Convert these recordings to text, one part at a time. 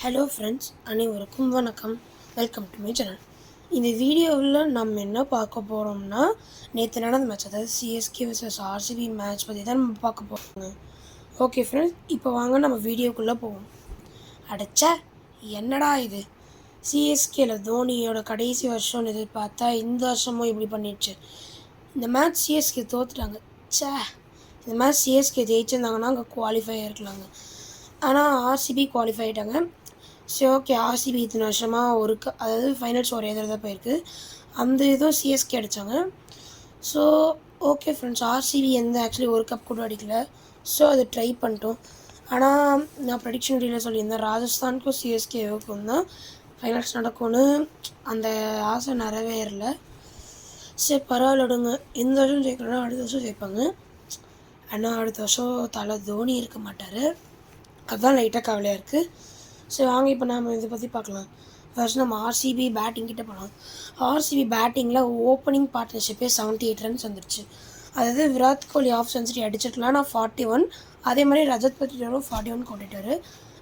Hello friends, அனைவருக்கும் வணக்கம். Welcome to my channel. இந்த வீடியோவில் நம்ம என்ன பார்க்க போகிறோம்னா, நேற்று நடந்த மேட்ச், அதாவது சிஎஸ்கே vs ஆர்சிபி மேட்ச் பற்றி தான் நம்ம பார்க்க போகிறோங்க. ஓகே ஃப்ரெண்ட்ஸ், இப்போ வாங்க நம்ம வீடியோக்குள்ளே போவோம். அடைச்சா என்னடா இது, சிஎஸ்கேல தோனியோட கடைசி வருஷம்னு எதிர்பார்த்தா இந்த வருஷமும் இப்படி பண்ணிடுச்சு. இந்த மேட்ச் சிஎஸ்கே தோற்றுட்டாங்க. இந்த மேட்ச் சிஎஸ்கே ஜெயிச்சிருந்தாங்கன்னா அங்கே குவாலிஃபை ஆகிருக்கலாங்க. ஆனால் ஆர்சிபி குவாலிஃபை ஆகிட்டாங்க. சரி, ஓகே. ஆர்சிபி இத்தனை வருஷமாக அதாவது ஃபைனல்ஸ் ஒரு எதிராக போயிருக்கு. அந்த இதுவும் சிஎஸ்கே அடித்தாங்க. So okay friends, RCB actually ஒரு கப் கூட அடிக்கல. ஸோ அது ட்ரை பண்ணிட்டோம். ஆனால் நான் ப்ரெடிக்ஷன் வீடியோவில் சொல்லியிருந்தேன், ராஜஸ்தானுக்கும் சிஎஸ்கேவுக்கும் தான் ஃபைனல்ஸ் நடக்கும்னு. அந்த ஆசை நிறைவேறல. சரி, பரவாயில்ல விடுங்க. இந்த வருஷம் ஜெயிக்கணும்னா அடுத்த வருஷம் ஜெயிப்பாங்க. ஆனால் அடுத்த வருஷம் தலை தோனி இருக்க மாட்டார். அதுதான் லைட்டாக கவலையாக இருக்குது. சரி வாங்க, இப்போ நாம் இதை பற்றி பார்க்கலாம். ஃபர்ஸ்ட் நம்ம ஆர்சிபி பேட்டிங் கிட்டே போகலாம். ஆர்சிபி பேட்டிங்கில் ஓப்பனிங் பார்ட்னர்ஷிப்பே 78 ரன்ஸ் வந்துடுச்சு. அதாவது விராட் கோலி ஆஃப் செஞ்சுரி அடிச்சிருக்கலாம், நான் 41. அதே மாதிரி ரஜத் பட்டிதாரும் 41 கொண்டுட்டார்.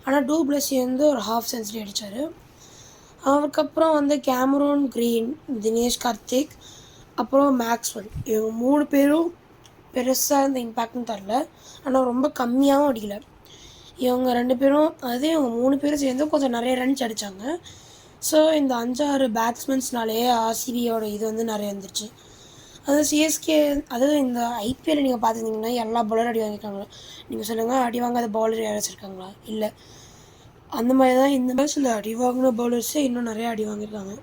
ஆனால் டூப்ளசி ஒரு ஹாஃப் செஞ்சுரி அடித்தார். அதுக்கப்புறம் கேமரூன் கிரீன், தினேஷ் கார்த்திக், அப்புறம் மேக்ஸ்வெல், இவங்க 3 பேரும் பெருசாக இந்த இம்பேக்ட்னு தரல. ஆனால் ரொம்ப கம்மியாகவும் அடிக்கலை. இவங்க 2 பேரும், அதாவது இவங்க 3 பேரும் சேர்ந்து கொஞ்சம் நிறைய ரன்ஸ் அடித்தாங்க. ஸோ இந்த 5-6 பேட்ஸ்மென்ஸ்னாலே ஆர்சிபியோட இது நிறைய வந்துருச்சு. அது சிஎஸ்கே, அதாவது இந்த ஐபிஎல் நீங்கள் பார்த்துருந்தீங்கன்னா எல்லா பவுலரும் அடி வாங்கியிருக்காங்களா? நீங்கள் சொல்லுங்கள், அடி வாங்காத பவுலர் யாராச்சும் இருக்காங்களா? இல்லை. அந்த மாதிரி தான் இந்த மேட்ச்சில் அடி வாங்கின பவுலர்ஸே இன்னும் நிறையா அடி வாங்கியிருக்காங்க.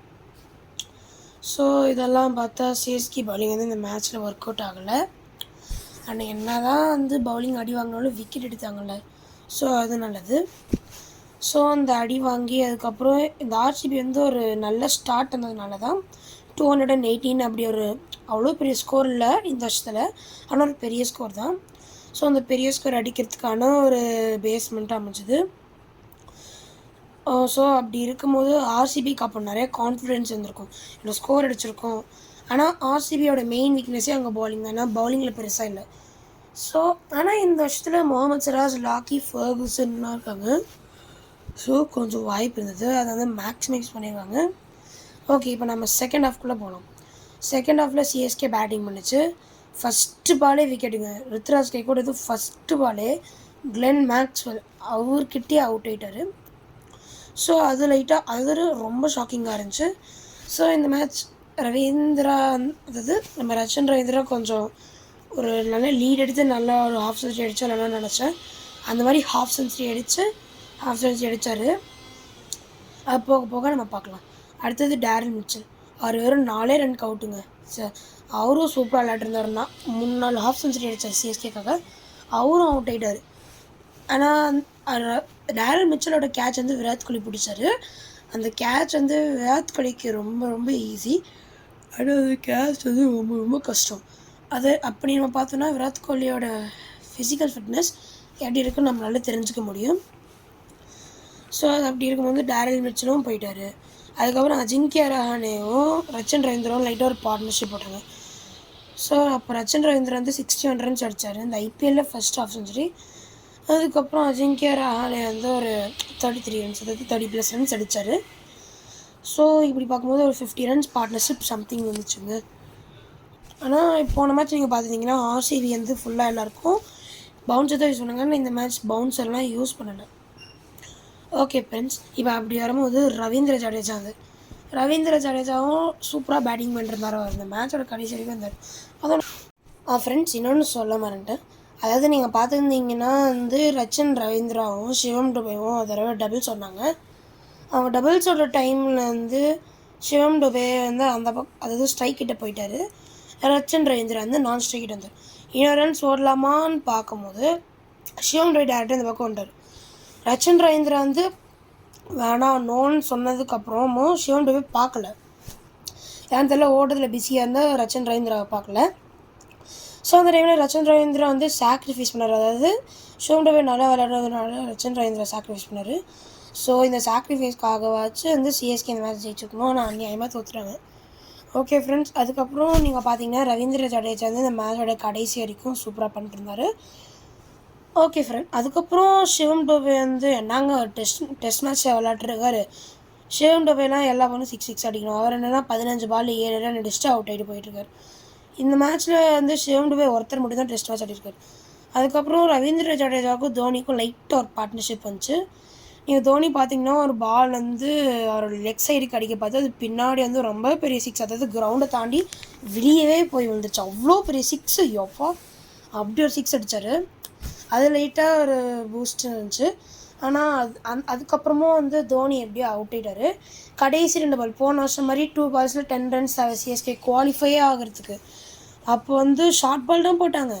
ஸோ இதெல்லாம் பார்த்தா சிஎஸ்கே பவுலிங் இந்த மேட்ச்சில் ஒர்க் அவுட் ஆகலை. அண்ட் என்ன தான் பவுலிங் அடி வாங்கினாலும் விக்கெட் எடுத்தாங்கல்ல, ஸோ அது நல்லது. ஸோ அந்த அடி வாங்கி அதுக்கப்புறம் இந்த ஆர்சிபி ஒரு நல்ல ஸ்டார்ட் இருந்ததுனால தான் 218 அப்படி அவ்வளோ பெரிய ஸ்கோர் இல்லை இந்த வருஷத்தில், ஆனால் ஒரு பெரிய ஸ்கோர் தான். ஸோ அந்த பெரிய ஸ்கோர் அடிக்கிறதுக்கான ஒரு பேஸ்மெண்ட் அமைஞ்சுது. ஸோ அப்படி இருக்கும்போது ஆர்சிபிக்கு அப்போ நிறைய கான்ஃபிடென்ஸ் இருந்திருக்கும், இவ்வளோ ஸ்கோர் அடிச்சிருக்கோம். ஆனால் ஆர்சிபியோட மெயின் வீக்னஸே அங்கே பவுலிங் தான். ஆனால் பவுலிங்கில் பெருசாக இல்லை. ஸோ ஆனால் இந்த வருஷத்தில் முகமது சிராஜ், லாக்கி, ஃபர்குசன்லாம் இருக்காங்க. ஸோ கொஞ்சம் வாய்ப்பு இருந்தது, அதை மேக்ஸிமைஸ் பண்ணியிருக்காங்க. ஓகே, இப்போ நம்ம செகண்ட் ஹாஃப்குள்ளே போகலாம். செகண்ட் ஹாஃபில் சிஎஸ்கே பேட்டிங் பண்ணிச்சு. ஃபஸ்ட்டு பாலே விக்கெட்டுங்க. ருத்ராஜ் கை கூட ஃபஸ்ட்டு பாலே கிளென் மேக்ஸ்வெல் அவர்கிட்டே அவுட் ஆகிட்டார். ஸோ அது லைட்டாக அது ரொம்ப ஷாக்கிங்காக இருந்துச்சு. ஸோ இந்த மேட்ச் ரவீந்திரா, அதாவது நம்ம ரச்சன் ரவீந்திரா கொஞ்சம் ஒரு நல்ல லீட் எடுத்து நல்லா ஒரு ஹாஃப் செஞ்சுரி அடித்தாலும் நினச்சேன். அந்த மாதிரி ஹாஃப் செஞ்சுரி அடித்தார். அது போக போக நம்ம பார்க்கலாம். அடுத்தது டேரில் மிச்சல், அவர் வெறும் 4 ரன்க்கு அவுட்டுங்க. சார், அவரும் சூப்பராக விளையாட்டுருந்தாருன்னா 3-4 ஹாஃப் செஞ்சுரி அடித்தார் சிஎஸ்கேக்காக. அவரும் அவுட் ஆகிட்டார். ஆனால் டேரில் மிச்சலோட கேட்ச் விராட் கோலி பிடிச்சார். அந்த கேட்ச் விராட் கோலிக்கு ரொம்ப ரொம்ப ஈஸி. ஆனால் அந்த கேட்ச் ரொம்ப ரொம்ப கஷ்டம். அது அப்படி நம்ம பார்த்தோன்னா விராட் கோலியோட ஃபிசிக்கல் ஃபிட்னஸ் எப்படி இருக்குன்னு நம்மளால தெரிஞ்சுக்க முடியும். ஸோ அது அப்படி இருக்கும்போது டேரில் மிச்சலும் போயிட்டார். அதுக்கப்புறம் அஜிங்கியா ரஹானேவும் ரச்சன் ரவீந்திராவும் லைட்டாக ஒரு பார்ட்னர்ஷிப் போட்டாங்க. ஸோ அப்போ ரச்சன் ரவீந்திரா 61 ரன்ஸ் அடித்தார் இந்த ஐபிஎல்லில் ஃபஸ்ட் ஹாஃப் செஞ்சுரி. அதுக்கப்புறம் அஜிங்கியா ரஹானே ஒரு 33 ரன்ஸ், அதாவது 30+ ரன்ஸ் அடித்தார். ஸோ இப்படி பார்க்கும்போது ஒரு 50 ரன்ஸ் பார்ட்னர்ஷிப் சம்திங் வந்துச்சுங்க. ஆனால் போன மேட்ச் நீங்கள் பார்த்துட்டிங்கன்னா ஆர்சிபி ஃபுல்லாக எல்லாருக்கும் பவுன்சர் தான் யூஸ் பண்ணாங்க. இந்த மேட்ச் பவுன்சர்லாம் யூஸ் பண்ணலை. ஓகே ஃப்ரெண்ட்ஸ், இப்போ அப்படி வரும்போது ரவீந்திர ஜடேஜாவும் சூப்பராக பேட்டிங் பண்ணிருந்தார். இந்த மேட்சோட கடைசி வரைக்கும் வந்தார். அதோட ஃப்ரெண்ட்ஸ், இன்னொன்று சொல்ல மாட்டேன். அதாவது நீங்கள் பார்த்துருந்தீங்கன்னா ரச்சன் ரவீந்திராவும் சிவம் டுபேவும் ஒரு தடவை டபுள் சொன்னாங்க. அவங்க டபுள்ஸோட டைமில் சிவம் டுபே அந்த பக்கம், அதாவது ஸ்ட்ரைக் கிட்டே போயிட்டார். ரச்சன் ரவீந்திரா நான் ஸ்ட்ரைக் கிட்ட வந்தார். இன்னொரு ரன்ஸ் ஓடலாமான்னு பார்க்கும்போது சிவம் டுபே டேரக்டாக இந்த பக்கம் வந்தார். ரச்சன் ரவீந்திரா வேணாம் நோன்னு சொன்னதுக்கப்புறமும் சிவம் டுபே பார்க்கல. ஏன்னு தெரியல, ஓடுறதுல பிஸியாக இருந்தால் ரச்சன் ரவீந்திராவை பார்க்கல. ஸோ அந்த டைமில் ரச்சன் ரவீந்திரா சாக்ரிஃபைஸ் பண்ணார். அதாவது சிவம் டுபே நல்லா விளையாடுறதுனால ரச்சன் ரவீந்திரா சாக்ரிஃபைஸ் பண்ணார். ஸோ இந்த சாக்ரிஃபைஸ்க்காகவாச்சு சிஎஸ்கே இந்த மேட்ச் ஜெயிச்சிருக்கணும். ஆனால் அநியாயமாக தோற்றுறாங்க. ஓகே ஃப்ரெண்ட்ஸ், அதுக்கப்புறம் நீங்கள் பார்த்தீங்கன்னா ரவீந்திர ஜடேஜா இந்த மேட்சோட கடைசி வரைக்கும் சூப்பராக பண்ணிட்டு இருந்தார். Okay friend. அதுக்கப்புறம் சிவம் டோபே வந்து என்னங்க டெஸ்ட் மேட்ச் விளையாட்டுருக்காரு. சிவம் டோபேலாம் எல்லா பாலும் 6 அடிக்கணும். அவர் என்னன்னா 15 பால் 7 ரன் அடிச்சுட்டு அவுட் ஆகிட்டு போயிட்டுருக்காரு. இந்த மேட்ச்சில் வந்து சிவம் டோபே ஒருத்தர் மட்டும் தான் டெஸ்ட் மேட்ச் ஆடிருக்காரு. அதுக்கப்புறம் ரவீந்திர ஜடேஜாவுக்கும் தோனிக்கும் லைட்டாக ஒரு பார்ட்னர்ஷிப் வந்துச்சு. நீங்கள் தோனி பார்த்தீங்கன்னா ஒரு பால் வந்து அவரோட லெக் சைடுக்கு அடிக்க பார்த்து அது பின்னாடி வந்து ரொம்ப பெரிய 6, அதாவது கிரவுண்டை தாண்டி வெளியவே போய் வந்துச்சு. அவ்வளோ பெரிய 6 எப்போ அப்படி ஒரு 6 அடித்தார். அது லைட்டாக ஒரு பூஸ்ட் இருந்துச்சு. ஆனால் அதுக்கப்புறமும் வந்து தோனி எப்படியோ அவுட் ஆகிட்டார். கடைசி 2 பால் போன வருஷம் மாதிரி 2 பால்ஸில் 10 ரன்ஸ் சிஎஸ்கே குவாலிஃபையே ஆகிறதுக்கு. அப்போ வந்து ஷார்ட் பால் தான் போட்டாங்க.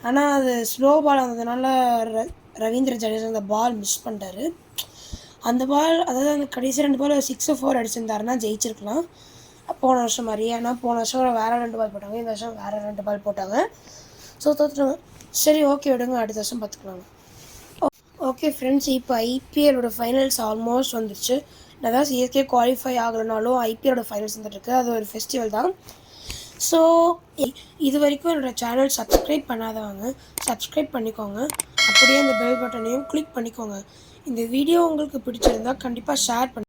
ஆனால் அது ஸ்லோ பால் ஆனதுனால ரவீந்திர ஜடேஜா அந்த பால் மிஸ் பண்ணிட்டாரு. அந்த பால், அதாவது அந்த கடைசி 2 பால் 6-4 அடிச்சிருந்தாருன்னா ஜெயிச்சிருக்கலாம் போன வருஷம் மாதிரி. ஏன்னா போன வருஷம் வேறு 2 பால் போட்டாங்க, இந்த வருஷம் வேறு 2 பால் போட்டாங்க. ஸோ தோற்றுட்டாங்க. சரி, ஓகே விடுங்க, அடுத்த வருஷம் பார்த்துக்கலாம். ஓகே ஃப்ரெண்ட்ஸ், இப்போ ஐபிஎல்லோட ஃபைனல்ஸ் ஆல்மோஸ்ட் வந்துடுச்சு. அதான் சிஎஸ்கே குவாலிஃபை ஆகலைனாலும் ஐபிஎல்லோட ஃபைனல்ஸ் வந்துட்டுருக்கு. அது ஒரு ஃபெஸ்டிவல் தான். ஸோ இது வரைக்கும் என்னோடய சேனல் சப்ஸ்கிரைப் பண்ணாதவங்க சப்ஸ்கிரைப் பண்ணிக்கோங்க. அப்படியே அந்த பெல் பட்டனையும் கிளிக் பண்ணிக்கோங்க. இந்த வீடியோ உங்களுக்கு பிடிச்சிருந்தா கண்டிப்பாக ஷேர் பண்ணி